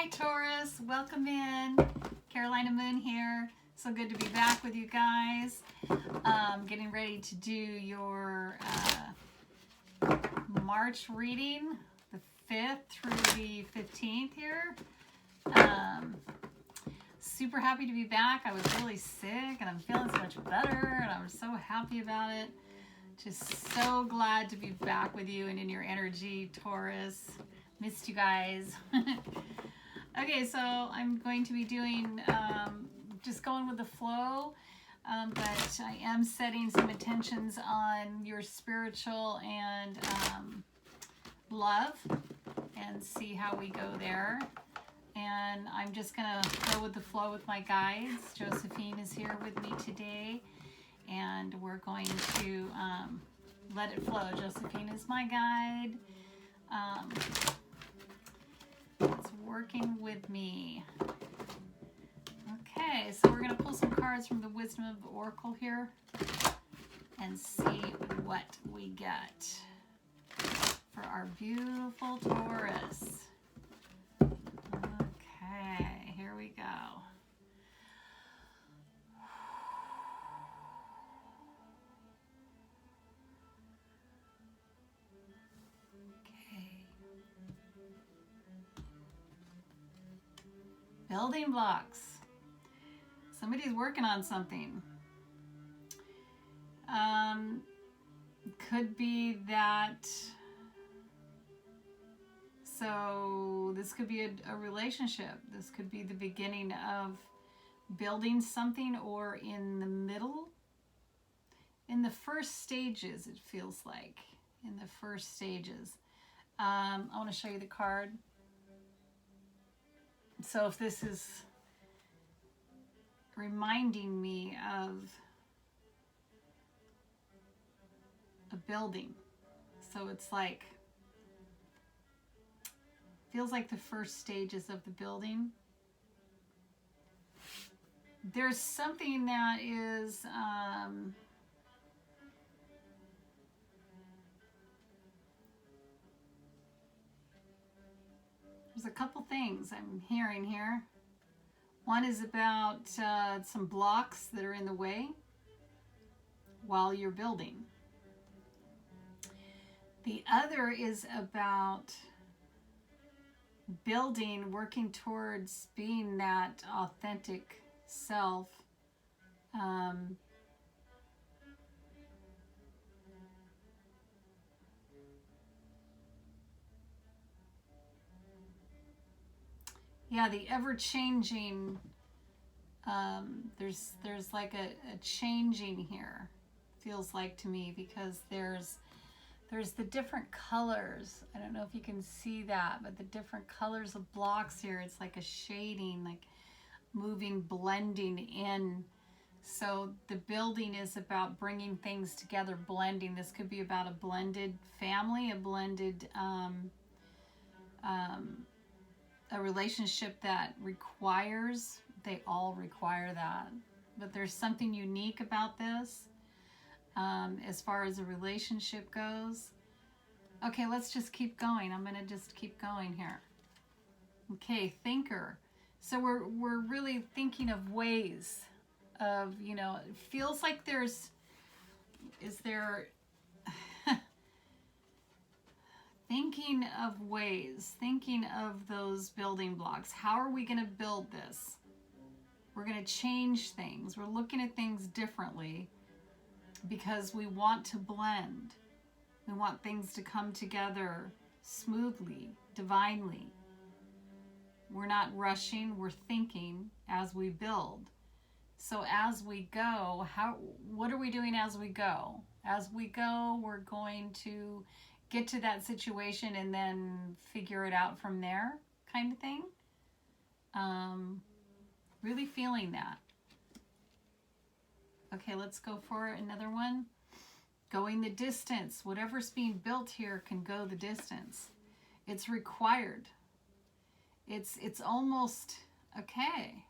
Hi Taurus, welcome in. Carolina Moon here. So good to be back with you guys. Getting ready to do your March reading, the 5th through the 15th here. Super happy to be back. I was really sick and I'm feeling so much better and I'm so happy about it. Just so glad to be back with you and in your energy, Taurus. Missed you guys. Okay, so I'm going to be doing, just going with the flow, but I am setting some intentions on your spiritual and love and see how we go there. And I'm just going to go with the flow with my guides. Josephine is here with me today, and we're going to let it flow. Josephine is my guide. It's working with me. Okay, so we're going to pull some cards from the Wisdom of the Oracle here and see what we get for our beautiful Taurus. Okay, here we go. Building blocks. Somebody's working on something. Could be that, so this could be a relationship. This could be the beginning of building something, or in the middle. In the first stages, it feels like. In the first stages. I want to show you the card. So if this is reminding me of a building, so it's like, feels like the first stages of the building. There's something that is, there's a couple things I'm hearing here. One is about some blocks that are in the way while you're building. The other is about building, working towards being that authentic self. Yeah, the ever-changing, there's like a changing here, feels like to me, because there's the different colors. I don't know if you can see that, but the different colors of blocks here, it's like a shading, like moving, blending in. So the building is about bringing things together, blending. This could be about a blended family, a blended, a relationship that requires, they all require that. But there's something unique about this. As far as a relationship goes. Okay, let's just keep going. I'm going to just keep going here. Okay, thinker. So we're really thinking of ways of, you know, it feels like is there thinking of ways, thinking of those building blocks. How are we going to build this? We're going to change things. We're looking at things differently, because we want to blend. We want things to come together smoothly, divinely. We're not rushing, we're thinking as we build. So as we go, what are we doing as we go? As we go, we're going to get to that situation and then figure it out from there, kind of thing. Really feeling that. Okay, let's go for another one. Going the distance. Whatever's being built here can go the distance. It's required. It's almost okay.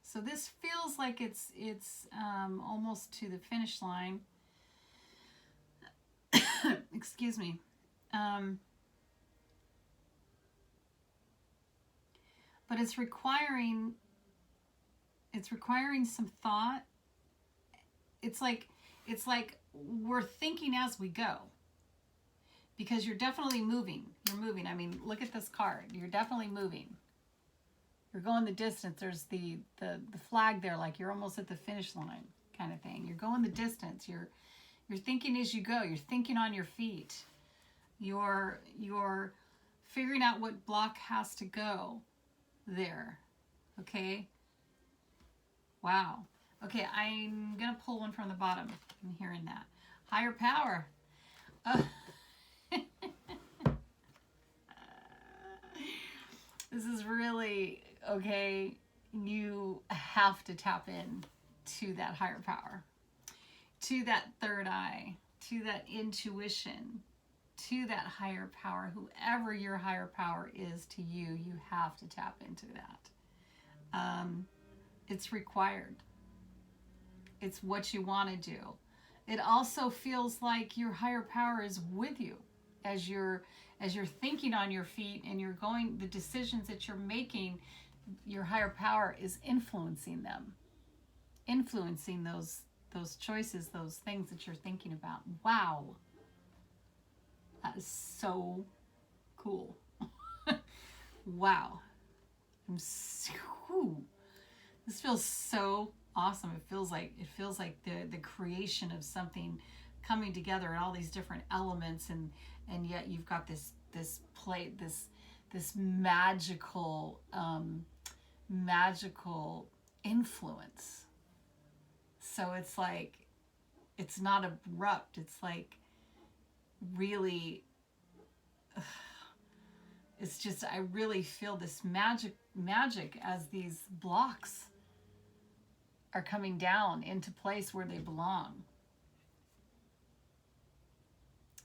So this feels like it's almost to the finish line. Excuse me. but it's requiring some thought. It's like we're thinking as we go, because you're definitely moving. You're moving. I mean, look at this card. You're definitely moving. You're going the distance. There's the flag there, like you're almost at the finish line kind of thing. You're going the distance. You're thinking as you go. You're thinking on your feet. You're figuring out what block has to go there. Okay? Wow. Okay, I'm going to pull one from the bottom. I'm hearing that. Higher power. This is really, okay, you have to tap in to that higher power, to that third eye, to that intuition, to that higher power. Whoever your higher power is to you, you have to tap into that. It's required. It's what you want to do. It also feels like your higher power is with you as you're thinking on your feet and you're going, the decisions that you're making, your higher power is influencing them, influencing those choices, those things that you're thinking about. Wow. That is so cool. Wow. This feels so awesome. It feels like the creation of something coming together and all these different elements, and yet you've got this plate, this magical influence. So it's like, it's not abrupt. It's like really, it's just, I really feel this magic as these blocks are coming down into place where they belong.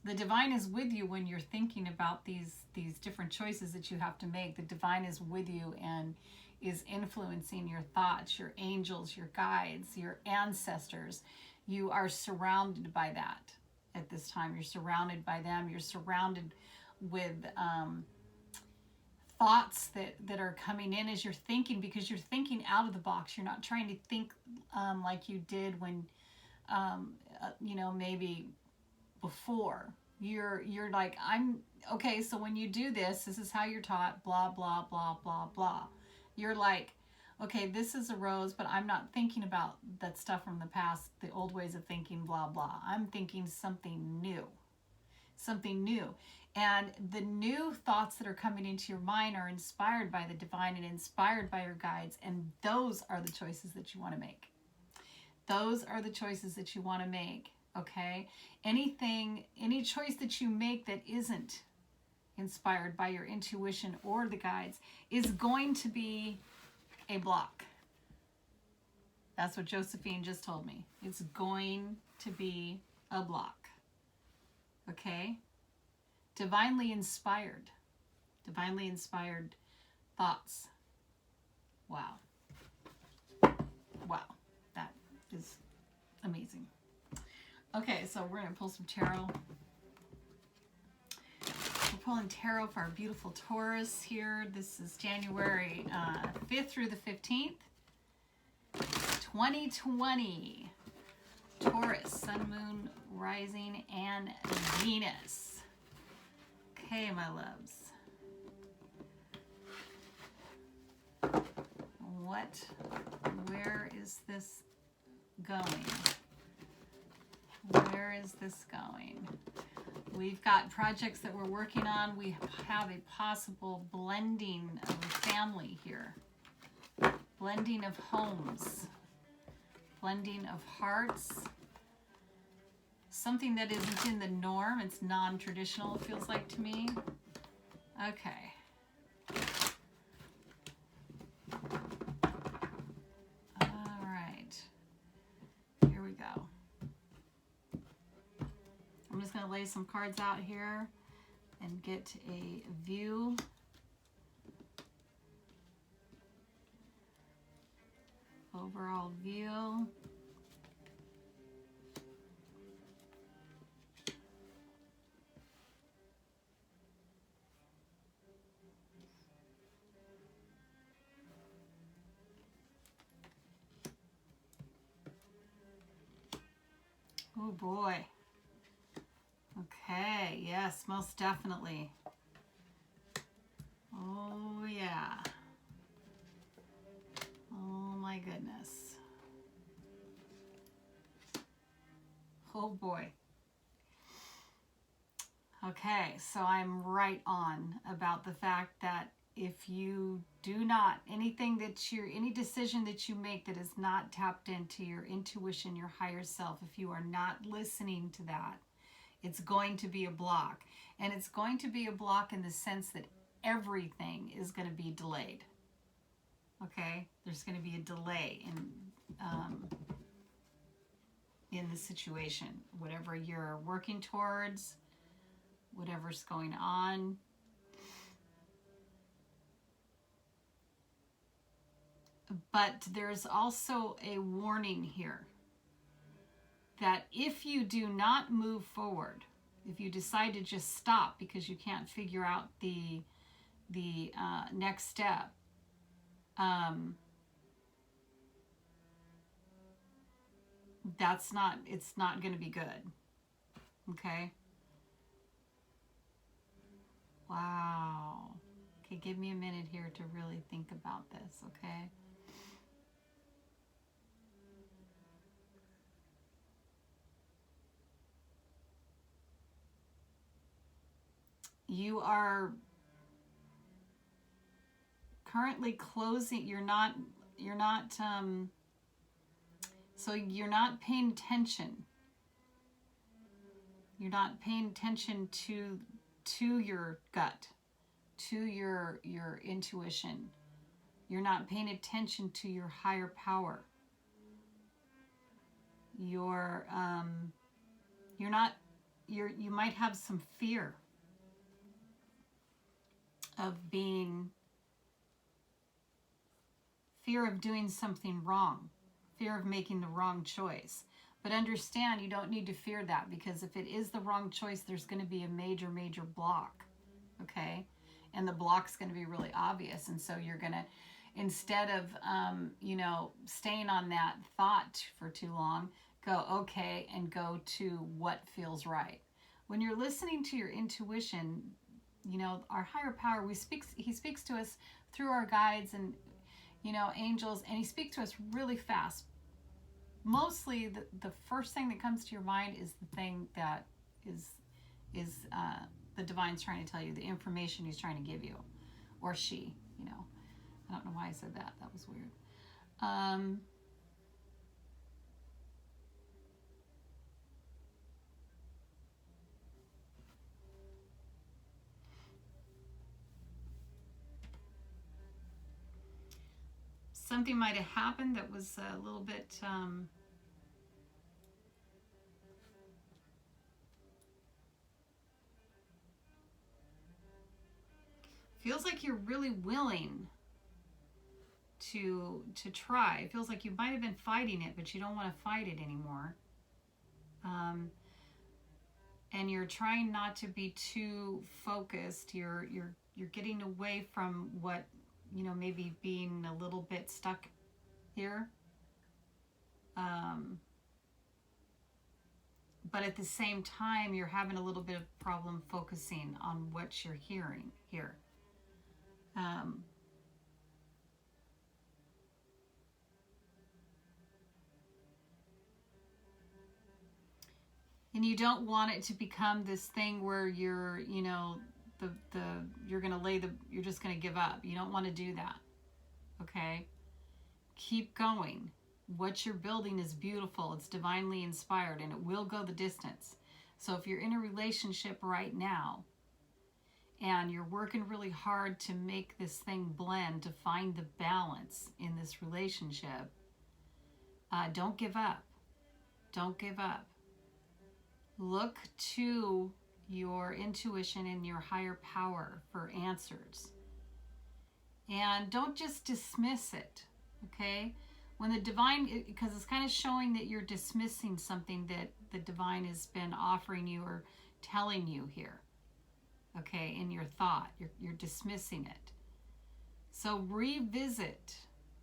The divine is with you when you're thinking about these different choices that you have to make. The divine is with you and is influencing your thoughts, your angels, your guides, your ancestors. You are surrounded by that at this time. You're surrounded by them. You're surrounded with thoughts that are coming in as you're thinking, because you're thinking out of the box. You're not trying to think like you did when, maybe before. You're like, okay, so when you do this is how you're taught, blah, blah, blah, blah, blah. You're like, okay, this is a rose, but I'm not thinking about that stuff from the past, the old ways of thinking, blah, blah. I'm thinking something new. And the new thoughts that are coming into your mind are inspired by the divine and inspired by your guides. And those are the choices that you want to make. Those are the choices that you want to make. Okay? Any choice that you make that isn't inspired by your intuition or the guides is going to be a block. That's what Josephine just told me. It's going to be a block. Okay? Divinely inspired thoughts. Wow. Wow. That is amazing. Okay, so we're going to pull some tarot. We're pulling tarot for our beautiful Taurus here. This is January 5th through the 15th, 2020. Taurus, Sun, Moon, Rising, and Venus. Okay, my loves. Where is this going? Where is this going? We've got projects that we're working on. We have a possible blending of a family here. Blending of homes. Blending of hearts. Something that isn't in the norm. It's non-traditional, it feels like to me. Okay. All right. Here we go. I'm just going to lay some cards out here and get a view. Overall view. boy. Okay, yes, most definitely. Oh, yeah. Oh, my goodness. Oh, boy. Okay, so I'm right on about the fact that if you do not, any decision that you make that is not tapped into your intuition, your higher self, if you are not listening to that, it's going to be a block. And it's going to be a block in the sense that everything is going to be delayed. Okay? There's going to be a delay in the situation. Whatever you're working towards, whatever's going on. But there's also a warning here that if you do not move forward, if you decide to just stop because you can't figure out the next step, it's not going to be good. Okay? Wow. Okay, give me a minute here to really think about this, okay? You are currently closing, so you're not paying attention. You're not paying attention to your gut, to your intuition. You're not paying attention to your higher power. You might have some fear of doing something wrong, fear of making the wrong choice. But understand, you don't need to fear that, because if it is the wrong choice, there's going to be a major, major block, okay? And the block's going to be really obvious. And so you're going to, instead of, staying on that thought for too long, go, okay, and go to what feels right. When you're listening to your intuition, our higher power, he speaks to us through our guides and, angels, and he speaks to us really fast. Mostly the first thing that comes to your mind is the thing that is the divine's trying to tell you, the information he's trying to give you, or she, I don't know why I said that. That was weird. Something might have happened that was a little bit feels like you're really willing to try. It feels like you might have been fighting it, but you don't want to fight it anymore. And you're trying not to be too focused. You're getting away from what, maybe being a little bit stuck here. But at the same time, you're having a little bit of problem focusing on what you're hearing here. And you don't want it to become this thing where you're, you're just going to give up. You don't want to do that. Okay? Keep going. What you're building is beautiful. It's divinely inspired, and it will go the distance. So if you're in a relationship right now and you're working really hard to make this thing blend, to find the balance in this relationship, don't give up. Don't give up. Look to your intuition and your higher power for answers. And don't just dismiss it, okay? When the divine, because it's kind of showing that you're dismissing something that the divine has been offering you or telling you here, okay, in your thought. You're dismissing it. So revisit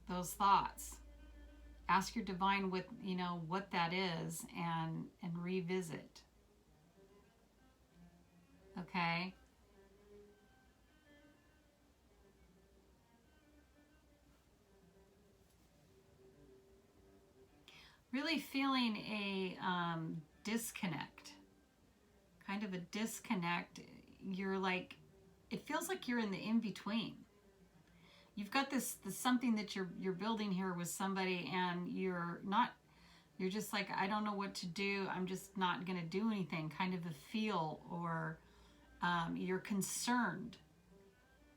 those thoughts Ask your divine what, you know, what that is, and revisit. Okay? Really feeling a disconnect, kind of a disconnect. You're like, it feels like you're in the in-between. You've got this something that you're building here with somebody, and you're just like, I don't know what to do. I'm just not going to do anything, kind of a feel, or you're concerned.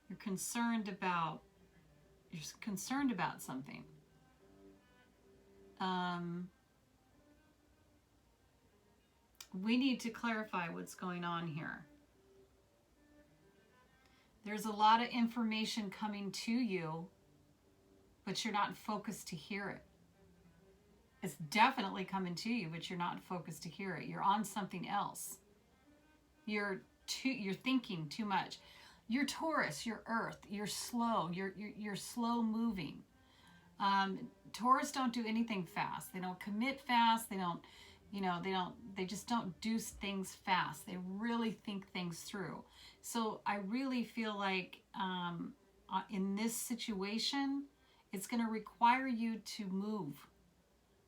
You're concerned about something. We need to clarify what's going on here. There's a lot of information coming to you, but you're not focused to hear it. It's definitely coming to you, but you're not focused to hear it. You're on something else. You're thinking too much. You're Taurus, you're Earth, you're slow, you're slow moving. Taurus don't do anything fast. They don't commit fast. They don't, they just don't do things fast. They really think things through. So I really feel like in this situation, it's going to require you to move,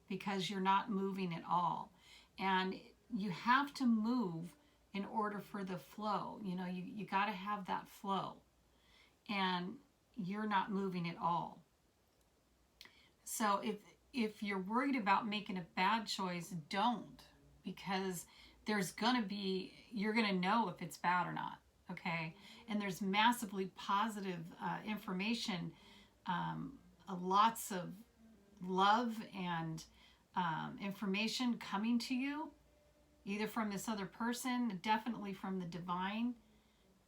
because you're not moving at all. And you have to move in order for the flow. You got to have that flow. And you're not moving at all. So if you're worried about making a bad choice, don't, because you're going to know if it's bad or not, okay? And there's massively positive information, lots of love and information coming to you, either from this other person, definitely from the divine,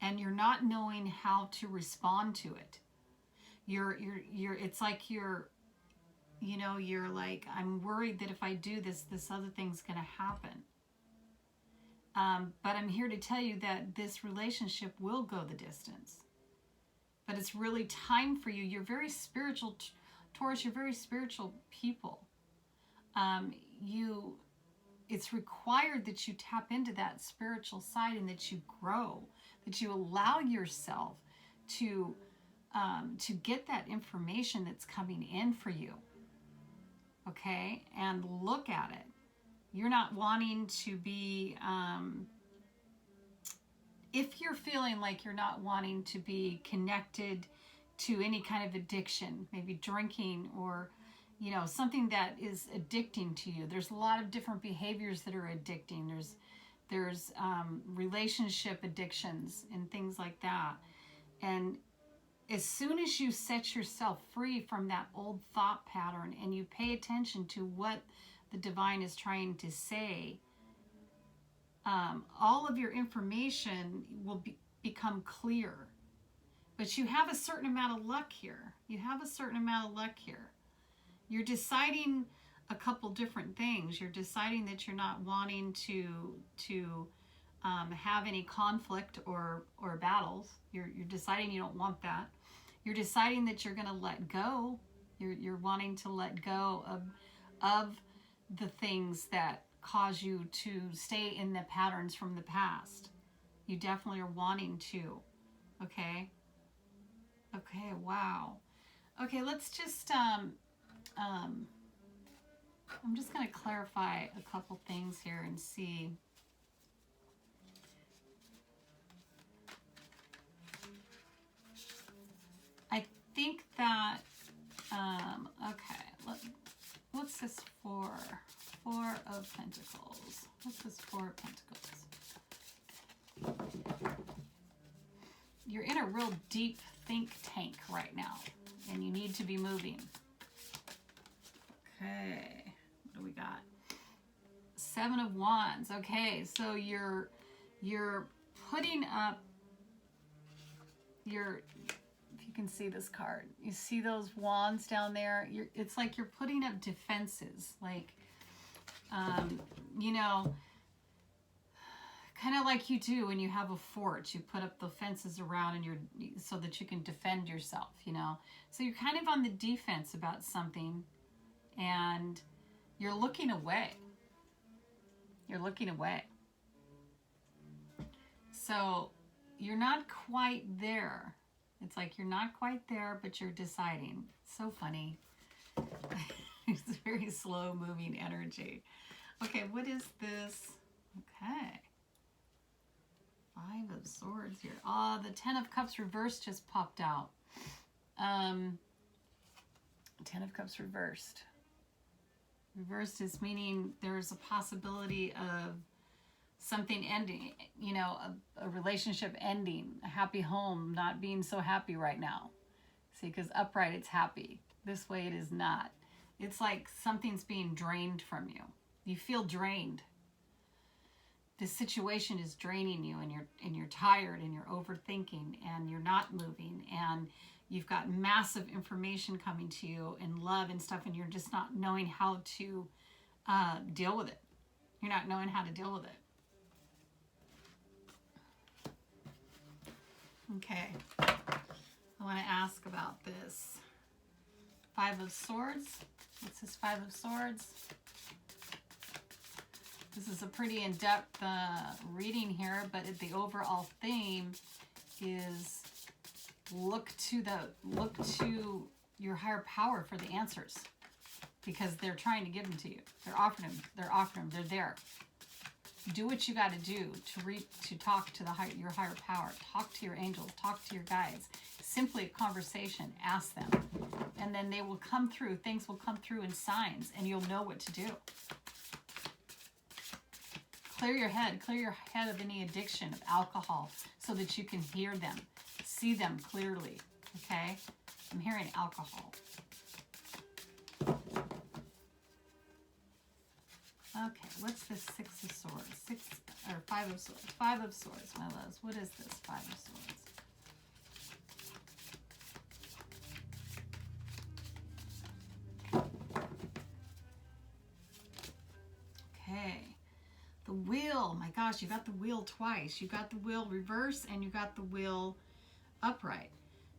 and you're not knowing how to respond to it. It's like you're like, I'm worried that if I do this other thing's going to happen. But I'm here to tell you that this relationship will go the distance. But it's really time for you. You're very spiritual, Taurus. You're very spiritual people. It's required that you tap into that spiritual side, and that you grow, that you allow yourself to get that information that's coming in for you. Okay, and look at it. You're not wanting to be, if you're feeling like you're not wanting to be connected to any kind of addiction, maybe drinking, or, something that is addicting to you. There's a lot of different behaviors that are addicting. There's relationship addictions and things like that. And as soon as you set yourself free from that old thought pattern, and you pay attention to what the divine is trying to say, all of your information will become clear. But you have a certain amount of luck here. You're deciding a couple different things. You're deciding that you're not wanting to have any conflict or battles. You're deciding you don't want that. You're deciding that you're going to let go. You're wanting to let go of the things that cause you to stay in the patterns from the past. You definitely are wanting to. Okay, wow. Okay, let's just I'm just going to clarify a couple things here and see. I think that, okay, what's this for? Four of Pentacles. What's this Four of Pentacles? You're in a real deep think tank right now, and you need to be moving. Okay, what do we got? Seven of Wands. Okay, so you're putting up if you can see this card, you see those wands down there? It's like you're putting up defenses, like, kind of like you do when you have a fort. You put up the fences around, and so that you can defend yourself, So you're kind of on the defense about something. and you're looking away. You're looking away. So you're not quite there. It's like you're not quite there, but you're deciding. So funny. It's very slow moving energy. Okay, what is this? Okay. Five of Swords here. Ah, the Ten of Cups reversed just popped out. Ten of Cups reversed. Reversed is meaning there's a possibility of something ending, you know, a relationship ending, a happy home not being so happy right now. See, because upright it's happy. This way it is not. It's like something's being drained from you. You feel drained. This situation is draining you, and you're tired, and you're overthinking, and you're not moving, and you've got massive information coming to you in love and stuff, and you're just not knowing how to deal with it. You're not knowing how to deal with it. Okay, I want to ask about this. Five of Swords. What's this Five of Swords? This is a pretty in-depth reading here, but the overall theme is look to your higher power for the answers, because they're trying to give them to you. They're offering them. They're there. Do what you got to do to talk to your higher power. Talk to your angels. Talk to your guides. Simply a conversation. Ask them, and then they will come through. Things will come through in signs, and you'll know what to do. Clear your head of any addiction of alcohol so that you can hear them, see them clearly, okay? I'm hearing alcohol. Okay, what's this Six of Swords? Five of Swords. Five of Swords, my loves. What is this Five of Swords? Okay. The wheel, my gosh, you got the wheel twice. You got the wheel reverse and you got the wheel upright.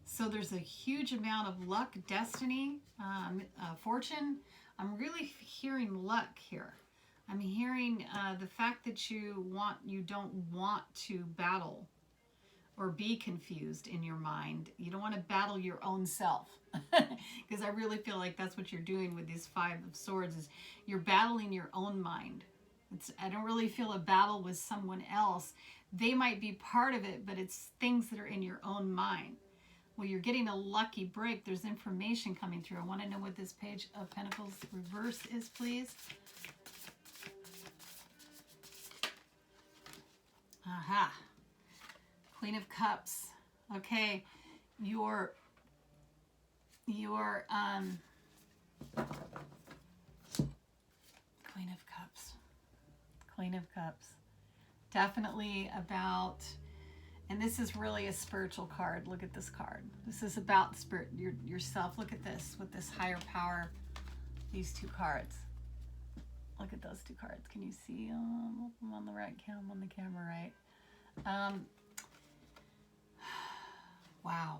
So there's a huge amount of luck, destiny, fortune. I'm really hearing luck here. I'm hearing the fact that you don't want to battle or be confused in your mind. You don't want to battle your own self. Because I really feel like that's what you're doing with these Five of Swords, is you're battling your own mind. I don't really feel a battle with someone else. They might be part of it, but it's things that are in your own mind. Well, you're getting a lucky break. There's information coming through. I want to know what this Page of Pentacles reverse is, please. Aha. Queen of Cups. Okay. Your Queen of Cups. Queen of Cups. Definitely about, and this is really a spiritual card. Look at this card. This is about spirit, yourself. Look at this with this higher power. These two cards. Look at those two cards. Can you see them? I'm on the right cam, on the camera, right? Wow.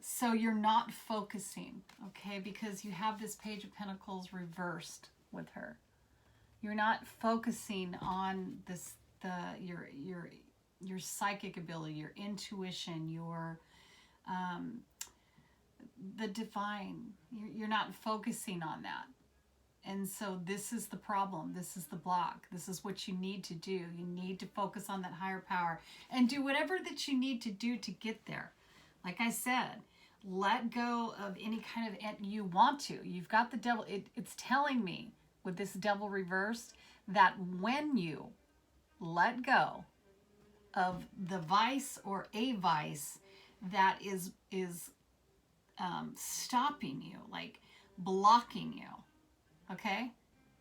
So you're not focusing, okay? Because you have this Page of Pentacles reversed with her. You're not focusing on this, your psychic ability, your intuition, your the divine. You're not focusing on that. And so this is the problem. This is the block. This is what you need to do. You need to focus on that higher power and do whatever that you need to do to get there. Like I said, let go of any kind of, you want to. You've got the devil. It's telling me with this devil reversed that when you let go of the vice or a vice that is stopping you, like blocking you, okay?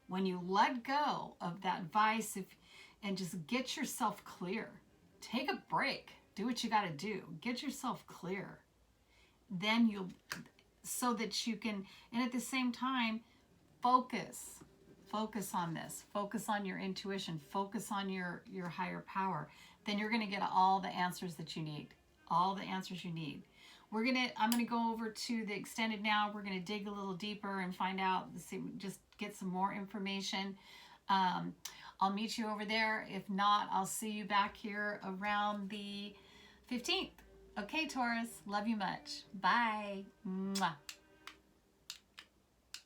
When you let go of that vice and just get yourself clear, take a break, do what you got to do, get yourself clear, then so that you can, and at the same time, focus on this, focus on your intuition, focus on your higher power. Then you're going to get all the answers that you need. all the answers you need. I'm gonna go over to the extended now. We're gonna dig a little deeper and find out, just get some more information. I'll meet you over there. If not, I'll see you back here around the 15th. Okay, Taurus, love you much. Bye. Mwah.